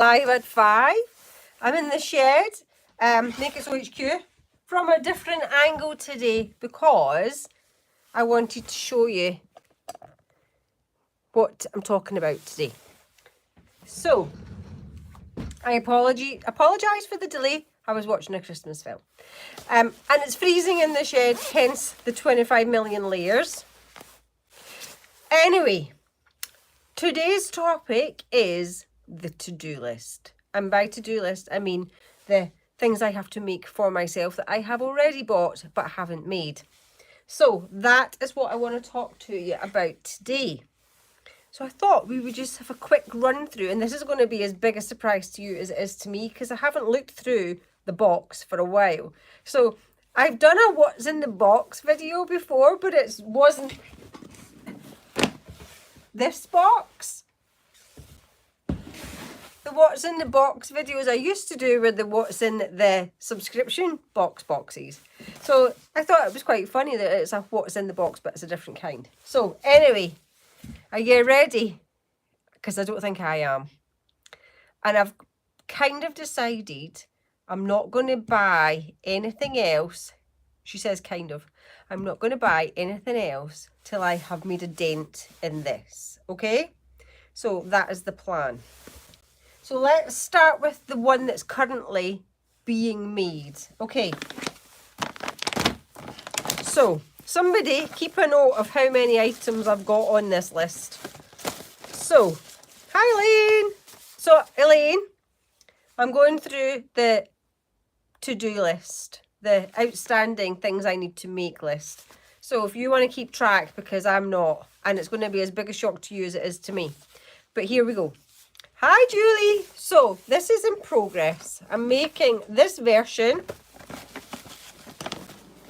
Live at 5. I'm in the shed, Naked Soul HQ, from a different angle today because I wanted to show you what I'm talking about today. So, I apologise for the delay. I was watching a Christmas film. And it's freezing in the shed, hence the 25 million layers. Anyway, today's topic is the to-do list. And by to-do list, I mean the things I have to make for myself that I have already bought but haven't made. So that is what I want to talk to you about today. So I thought we would just have a quick run through, and this is going to be as big a surprise to you as it is to me because I haven't looked through the box for a while. So I've done a what's in the box video before, but it wasn't this box. The what's in the box videos I used to do were the what's in the subscription boxes. So I thought it was quite funny that it's a what's in the box, but it's a different kind. So anyway, are you ready? Because I don't think I am. And I've kind of decided I'm not going to buy anything else. She says kind of. I'm not going to buy anything else till I have made a dent in this. Okay? So that is the plan. So let's start with the one that's currently being made. Okay. So somebody keep a note of how many items I've got on this list. So, hi Elaine. So Elaine, I'm going through the to-do list, the outstanding things I need to make list. So if you want to keep track, because I'm not, and it's going to be as big a shock to you as it is to me. But here we go. Hi Julie. So this is in progress. I'm making this version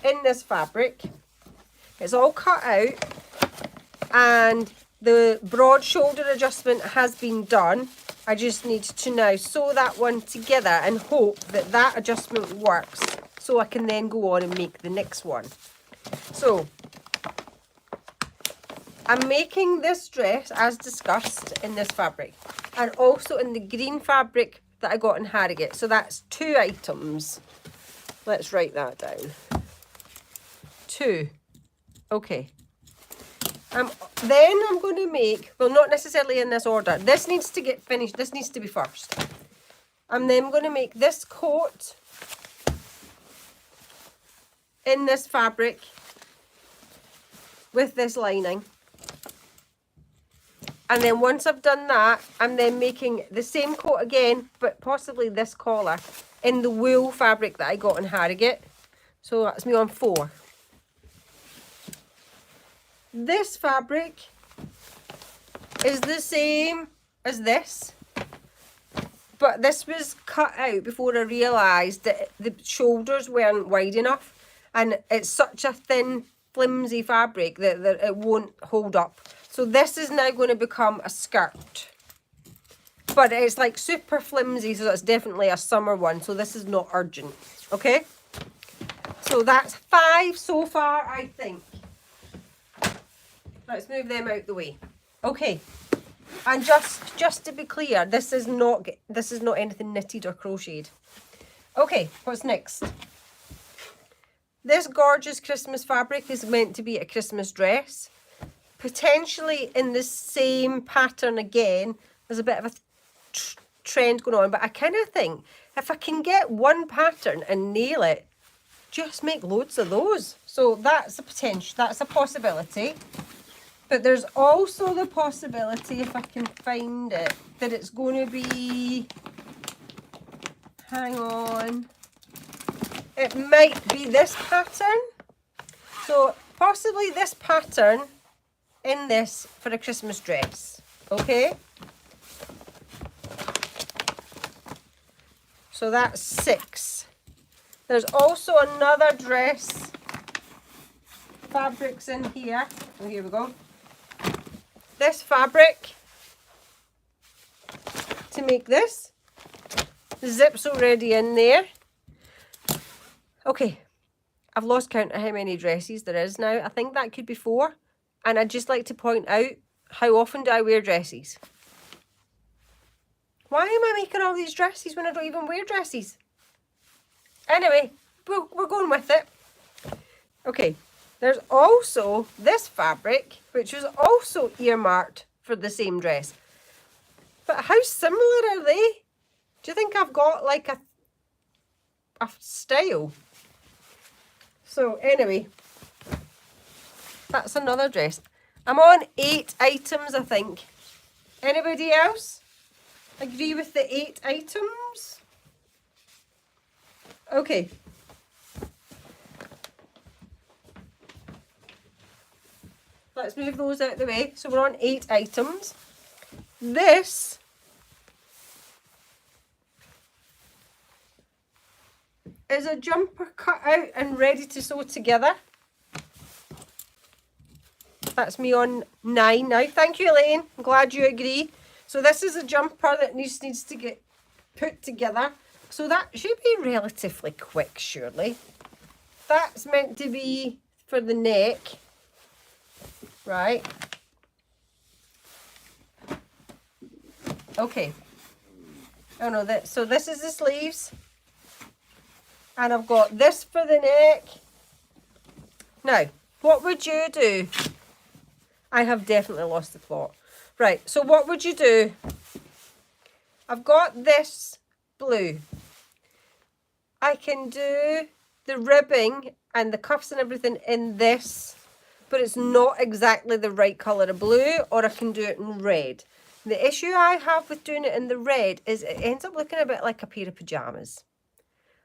in this fabric. It's all cut out and the broad shoulder adjustment has been done. I just need to now sew that one together and hope that that adjustment works so I can then go on and make the next one. So I'm making this dress as discussed in this fabric and also in the green fabric that I got in Harrogate. So that's 2 items. Let's write that down. 2. Okay. Then I'm going to make, well, not necessarily in this order. This needs to get finished. This needs to be first. I'm then going to make this coat in this fabric with this lining. And then once I've done that, I'm then making the same coat again, but possibly this collar in the wool fabric that I got in Harrogate. So that's me on 4. This fabric is the same as this, but this was cut out before I realised that the shoulders weren't wide enough, and it's such a thin, flimsy fabric that it won't hold up. So this is now going to become a skirt, but it's like super flimsy, so it's definitely a summer one, so this is not urgent. Okay, so that's 5 so far, I think. Let's move them out the way. Okay, and just to be clear, this is not anything knitted or crocheted. Okay, what's next? This gorgeous Christmas fabric is meant to be a Christmas dress, potentially in the same pattern again. There's a bit of a trend going on, but I kind of think if I can get one pattern and nail it, just make loads of those. So that's a potential, that's a possibility. But there's also the possibility, if I can find it, that it's going to be, hang on, it might be this pattern. So possibly this pattern in this for a Christmas dress. Okay? So that's 6. There's also another dress fabrics in here. Oh, here we go. This fabric to make this. The zip's already in there. Okay, I've lost count of how many dresses there is now. I think that could be 4. And I'd just like to point out, how often do I wear dresses? Why am I making all these dresses when I don't even wear dresses? Anyway, we're going with it. Okay, there's also this fabric, which was also earmarked for the same dress. But how similar are they? Do you think I've got like a style? So anyway, that's another dress. I'm on 8 items, I think. Anybody else agree with the 8 items? Okay. Let's move those out of the way. So we're on 8 items. This is a jumper cut out and ready to sew together. That's me on 9 now. Thank you, Elaine. I'm glad you agree. So this is a jumper that needs to get put together. So that should be relatively quick, surely. That's meant to be for the neck. Right. Okay. Oh no, so this is the sleeves. And I've got this for the neck. Now, what would you do? I have definitely lost the plot. Right, so what would you do? I've got this blue. I can do the ribbing and the cuffs and everything in this, but it's not exactly the right colour of blue, or I can do it in red. The issue I have with doing it in the red is it ends up looking a bit like a pair of pyjamas.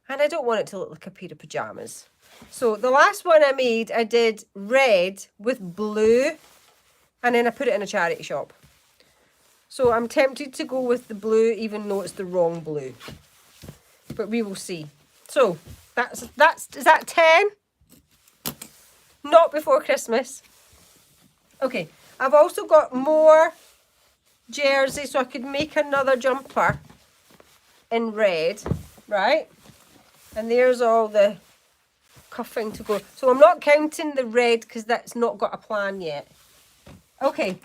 And I don't want it to look like a pair of pyjamas. So the last one I made, I did red with blue, and then I put it in a charity shop. So I'm tempted to go with the blue, even though it's the wrong blue. But we will see. So is that 10? Not before Christmas. Okay, I've also got more jersey, so I could make another jumper in red, right? And there's all the cuffing to go. So I'm not counting the red because that's not got a plan yet. Okay,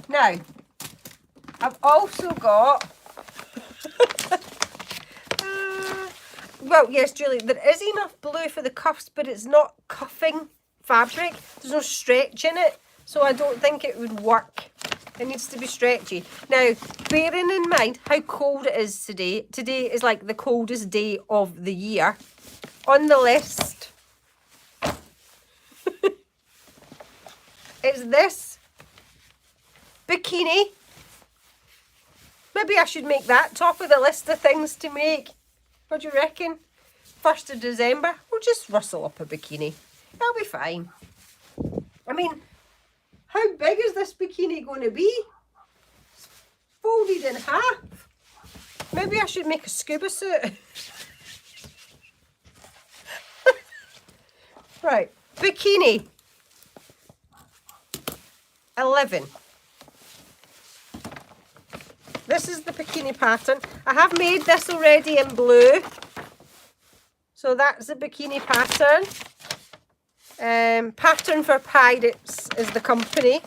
now I've also got well, yes, Julie, there is enough blue for the cuffs, but it's not cuffing fabric. There's no stretch in it, so I don't think it would work. It needs to be stretchy. Now, bearing in mind how cold it is today, today is like the coldest day of the year. On the list is this bikini. Maybe I should make that top of the list of things to make. What do you reckon? 1st of December, we'll just rustle up a bikini. That'll be fine. I mean, how big is this bikini going to be? It's folded in half. Maybe I should make a scuba suit. Right, bikini. 11. This is the bikini pattern. I have made this already in blue. So that's the bikini pattern. Pattern for Pirates is the company.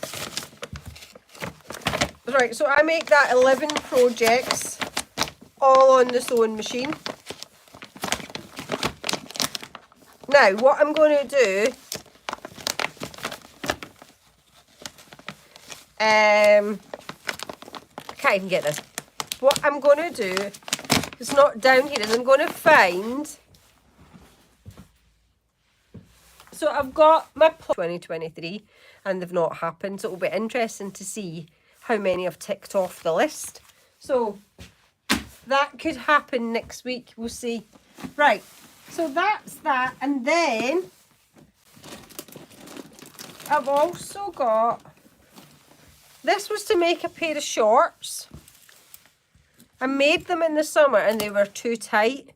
Right, so I make that 11 projects all on the sewing machine. Now, what I'm going to do, I can't even get this. What I'm going to do, it's not down here, is I'm going to find, so I've got my 2023 and they've not happened, so it'll be interesting to see how many I've ticked off the list. So that could happen next week, we'll see. Right, so that's that, and then I've also got, this was to make a pair of shorts. I made them in the summer and they were too tight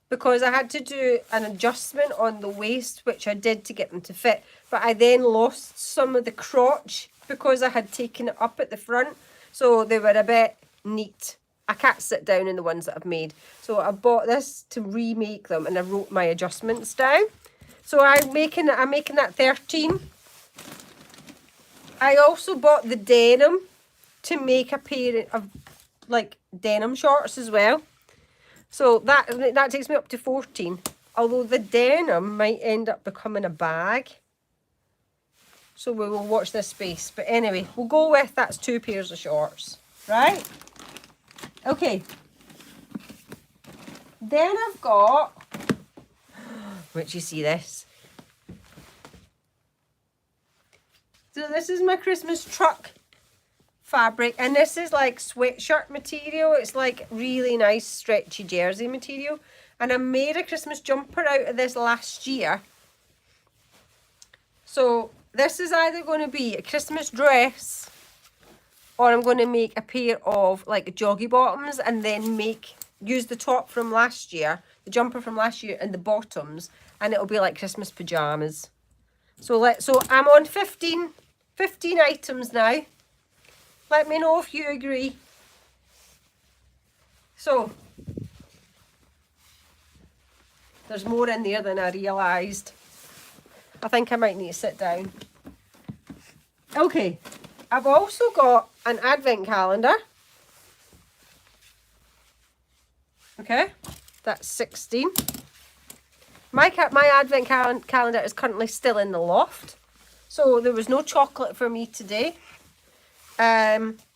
because I had to do an adjustment on the waist, which I did to get them to fit. But I then lost some of the crotch because I had taken it up at the front. So they were a bit neat. I can't sit down in the ones that I've made. So I bought this to remake them and I wrote my adjustments down. So I'm making that 13. I also bought the denim to make a pair of like denim shorts as well. So that takes me up to 14. Although the denim might end up becoming a bag. So we will watch this space. But anyway, we'll go with that's 2 pairs of shorts. Right? Okay. Then I've got, wait, you see this? So this is my Christmas truck fabric, and this is like sweatshirt material. It's like really nice stretchy jersey material, and I made a Christmas jumper out of this last year. So this is either going to be a Christmas dress, or I'm going to make a pair of like joggy bottoms and then use the top from last year, the jumper from last year, and the bottoms, and it'll be like Christmas pajamas. So I'm on 15 items now. Let me know if you agree. So there's more in there than I realised. I think I might need to sit down. Okay, I've also got an advent calendar. Okay, that's 16. My advent calendar is currently still in the loft. So there was no chocolate for me today.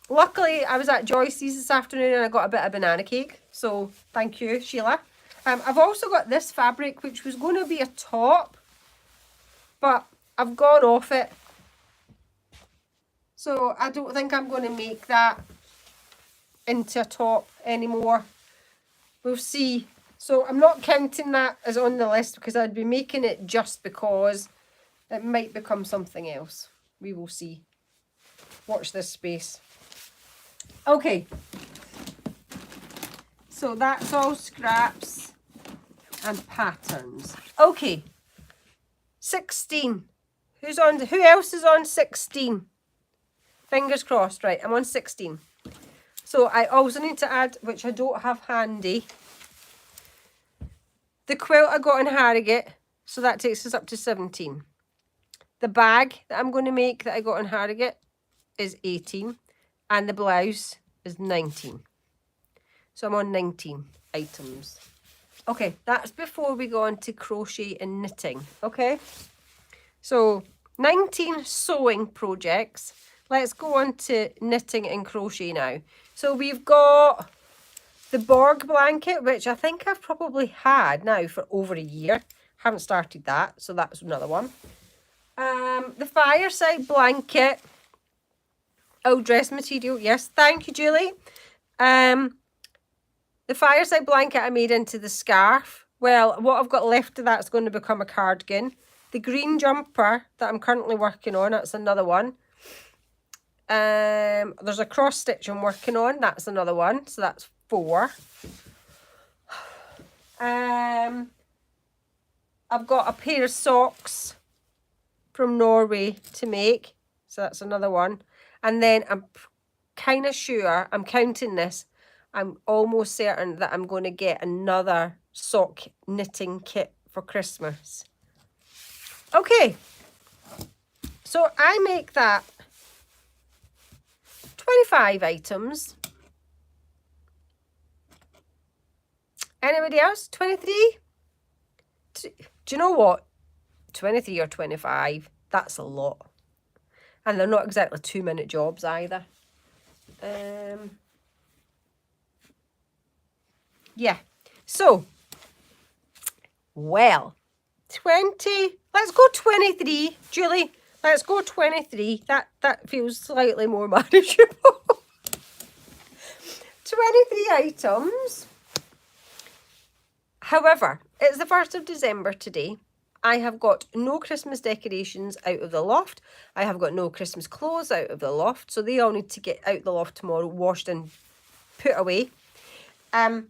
Luckily, I was at Joyce's this afternoon and I got a bit of banana cake. So thank you, Sheila. I've also got this fabric, which was going to be a top, but I've gone off it. So I don't think I'm going to make that into a top anymore. We'll see. So I'm not counting that as on the list because I'd be making it just because it might become something else. We will see. Watch this space. Okay. So that's all scraps and patterns. Okay. 16. Who else is on 16? Fingers crossed. Right, I'm on 16. So I also need to add, which I don't have handy, the quilt I got in Harrogate. So that takes us up to 17. The bag that I'm going to make that I got in Harrogate is 18, and the blouse is 19. So I'm on 19 items. Okay, that's before we go on to crochet and knitting. Okay, so 19 sewing projects. Let's go on to knitting and crochet now. So we've got the Borg blanket, which I think I've probably had now for over a year. Haven't started that, so that's another one. The fireside blanket. Oh, dress material. Yes, thank you, Julie. The fireside blanket I made into the scarf. Well, what I've got left of that's going to become a cardigan. The green jumper that I'm currently working on, that's another one. There's a cross stitch I'm working on. That's another one. So that's 4. I've got a pair of socks from Norway to make. So that's another one. And then I'm kind of sure, I'm counting this, I'm almost certain that I'm going to get another sock knitting kit for Christmas. Okay. So I make that 25 items. Anybody else? 23? Do you know what? 23 or 25. That's a lot. And they're not exactly 2-minute jobs either. Yeah. So, well, 20. Let's go 23. Julie, let's go 23. That feels slightly more manageable. 23 items. However, it's the 1st of December today. I have got no Christmas decorations out of the loft. I have got no Christmas clothes out of the loft. So they all need to get out the loft tomorrow, washed and put away. And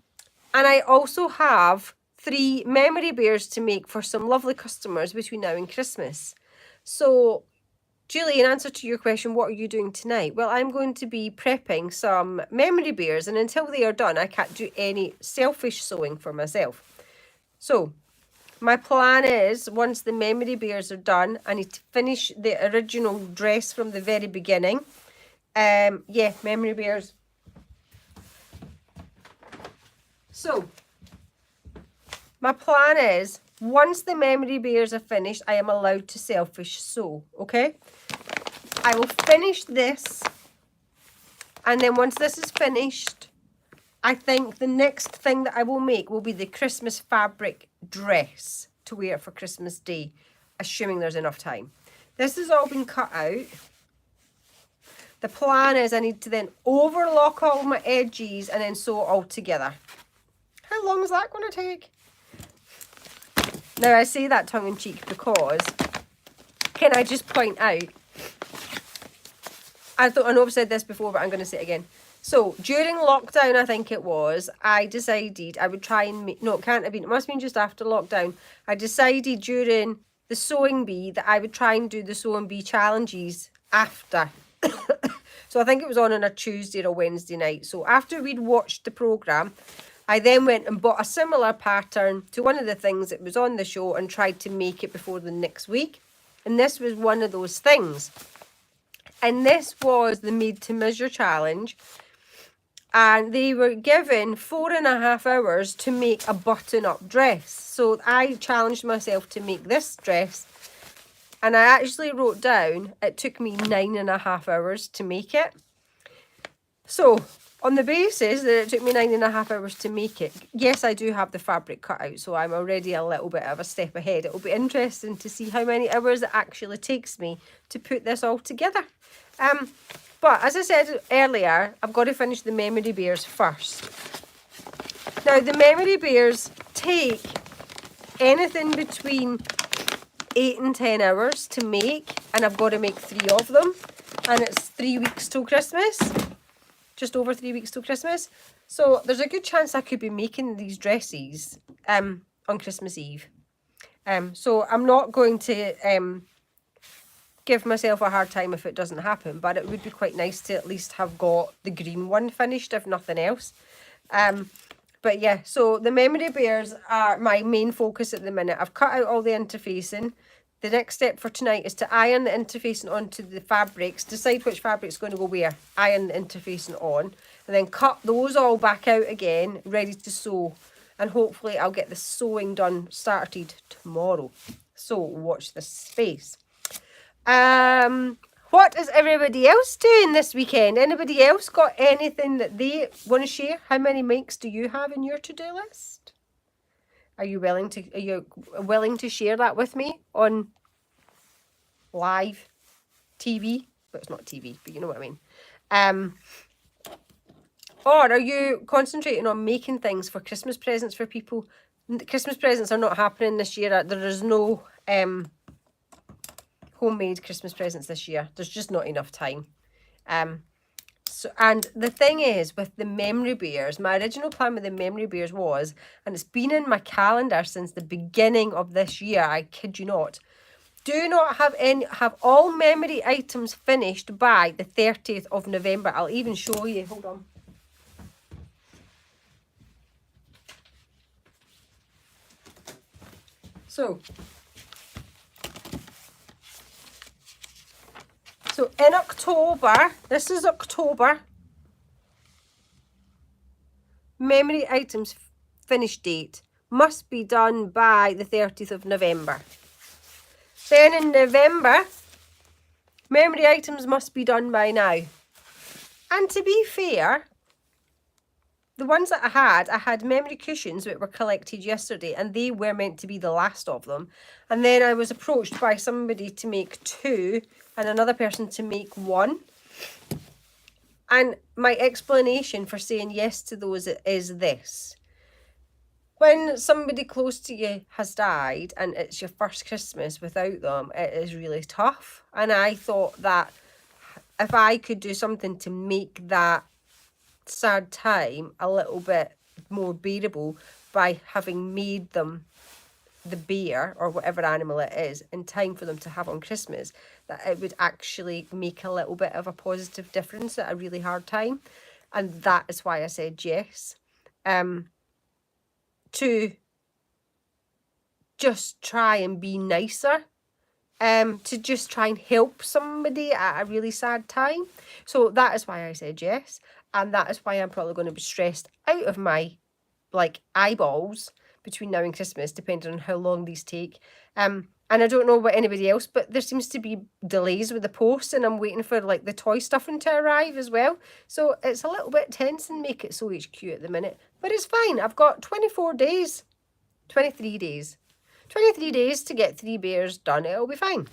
I also have 3 memory bears to make for some lovely customers between now and Christmas. So, Julie, in answer to your question, what are you doing tonight? Well, I'm going to be prepping some memory bears. And until they are done, I can't do any selfish sewing for myself. So, my plan is, once the memory bears are done, I need to finish the original dress from the very beginning. Yeah, memory bears. So, my plan is, once the memory bears are finished, I am allowed to selfish sew, okay? I will finish this, and then once this is finished, I think the next thing that I will make will be the Christmas fabric dress to wear for Christmas Day, assuming there's enough time. This has all been cut out. The plan is I need to then overlock all my edges and then sew it all together. How long is that going to take? Now, I say that tongue-in-cheek because, can I just point out, I know I've said this before, but I'm going to say it again. So, during lockdown, I think it was, I decided I would try and make, no, it can't have been, it must have been just after lockdown. I decided during the sewing bee that I would try and do the sewing bee challenges after. So, I think it was on a Tuesday or a Wednesday night. So, after we'd watched the programme, I then went and bought a similar pattern to one of the things that was on the show and tried to make it before the next week. And this was one of those things. And this was the Made to Measure challenge. And they were given 4.5 hours to make a button-up dress. So I challenged myself to make this dress. And I actually wrote down, it took me 9.5 hours to make it. So, on the basis that it took me 9.5 hours to make it, yes, I do have the fabric cut out, so I'm already a little bit of a step ahead. It will be interesting to see how many hours it actually takes me to put this all together. But as I said earlier, I've got to finish the memory bears first. Now, the memory bears take anything between 8 and 10 hours to make, and I've got to make 3 of them, and it's 3 weeks till Christmas. Just over 3 weeks till Christmas. So there's a good chance I could be making these dresses on Christmas Eve. So I'm not going to give myself a hard time if it doesn't happen, but it would be quite nice to at least have got the green one finished, if nothing else. But yeah, so the memory bears are my main focus at the minute. I've cut out all the interfacing. The next step for tonight is to iron the interfacing onto the fabrics, decide which fabric's going to go where, iron the interfacing on, and then cut those all back out again, ready to sew. And hopefully I'll get the sewing done, started tomorrow. So watch this space. What is everybody else doing this weekend? Anybody else got anything that they want to share? How many makes do you have in your to-do list? Are you willing to share that with me on live TV? But it's not TV, but you know what I mean. Or are you concentrating on making things for Christmas presents for people? Christmas presents are not happening this year. There is no homemade Christmas presents this year. There's just not enough time. So, and the thing is, with the memory bears, my original plan with the memory bears was, and it's been in my calendar since the beginning of this year, I kid you not, do not have all memory items finished by the 30th of November. I'll even show you. Hold on. So in October, this is October, memory items finish date must be done by the 30th of November. Then in November, memory items must be done by now. And to be fair, the ones that I had memory cushions that were collected yesterday, and they were meant to be the last of them. And then I was approached by somebody to make 2 and another person to make 1. And my explanation for saying yes to those is this. When somebody close to you has died and it's your first Christmas without them, it is really tough. And I thought that if I could do something to make that sad time a little bit more bearable by having made them the bear or whatever animal it is in time for them to have on Christmas, that it would actually make a little bit of a positive difference at a really hard time. And that is why I said yes. To just try and be nicer, to just try and help somebody at a really sad time. So that is why I said yes, and that is why I'm probably going to be stressed out of my like eyeballs between now and Christmas, depending on how long these take. And I don't know about anybody else, but there seems to be delays with the post, and I'm waiting for like the toy stuffing to arrive as well. So it's a little bit tense and Make It So HQ at the minute, but it's fine. I've got 24 days, 23 days, 23 days to get 3 bears done. It'll be fine.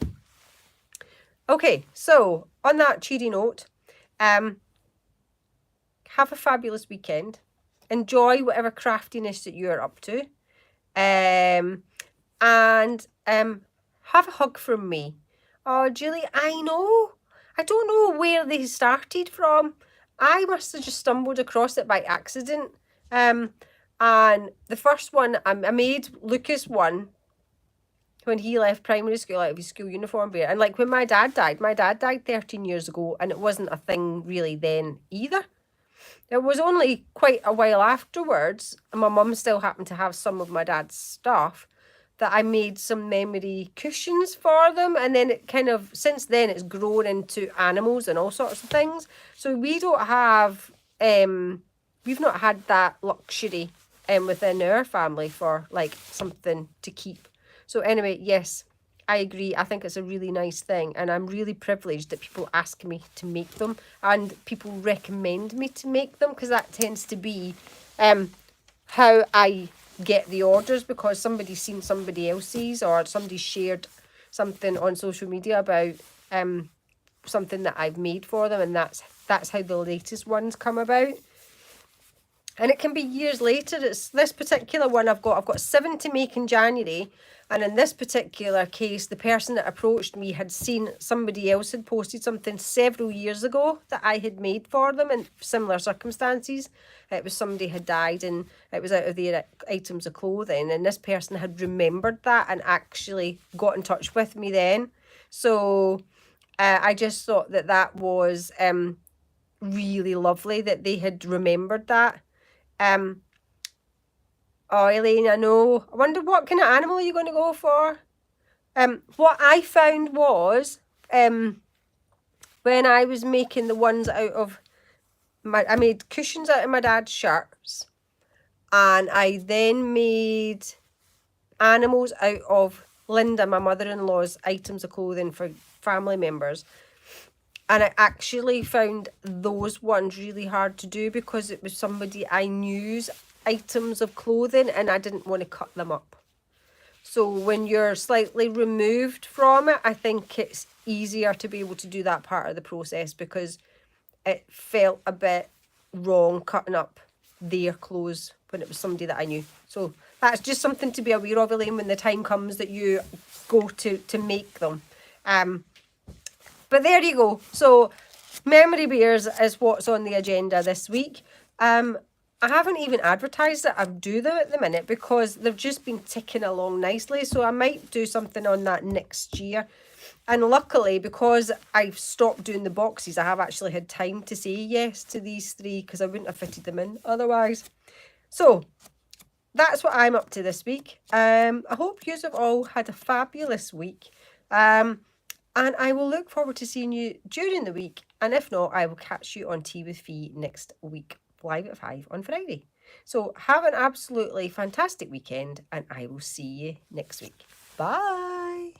Okay, so on that cheery note, have a fabulous weekend. Enjoy whatever craftiness that you're up to. And have a hug from me. Oh, Julie, I know. I don't know where they started from. I must have just stumbled across it by accident. And the first one, I made Lucas one when he left primary school out of his school uniform bear. And like when my dad died 13 years ago, and it wasn't a thing really then either. It was only quite a while afterwards, and my mum still happened to have some of my dad's stuff, that I made some memory cushions for them. And then it kind of, since then, it's grown into animals and all sorts of things. So we don't have, we've not had that luxury within our family for like something to keep. So anyway, yes, I agree. I think it's a really nice thing, and I'm really privileged that people ask me to make them and people recommend me to make them, because that tends to be how I get the orders, because somebody's seen somebody else's, or somebody shared something on social media about something that I've made for them, and that's how the latest ones come about. And it can be years later. It's this particular one I've got 7 to make in January. And in this particular case, the person that approached me had seen somebody else had posted something several years ago that I had made for them in similar circumstances. It was somebody had died and it was out of their items of clothing. And this person had remembered that and actually got in touch with me then. So I just thought that that was really lovely that they had remembered that. Oh, Elaine, I know. I wonder what kind of animal are you going to go for? What I found was, when I was making the ones out of I made cushions out of my dad's shirts, and I then made animals out of Linda, my mother-in-law's items of clothing for family members. And I actually found those ones really hard to do because it was somebody I knew's items of clothing and I didn't want to cut them up. So when you're slightly removed from it, I think it's easier to be able to do that part of the process, because it felt a bit wrong cutting up their clothes when it was somebody that I knew. So that's just something to be aware of, Elaine, when the time comes that you go to make them. But there you go. So memory bears is what's on the agenda this week. I haven't even advertised it. I do them at the minute because they've just been ticking along nicely. So I might do something on that next year. And luckily, because I've stopped doing the boxes, I have actually had time to say yes to these 3 because I wouldn't have fitted them in otherwise. So that's what I'm up to this week. I hope you have all had a fabulous week. And I will look forward to seeing you during the week. And if not, I will catch you on Tea with Fee next week, live at 5 on Friday. So have an absolutely fantastic weekend, and I will see you next week. Bye.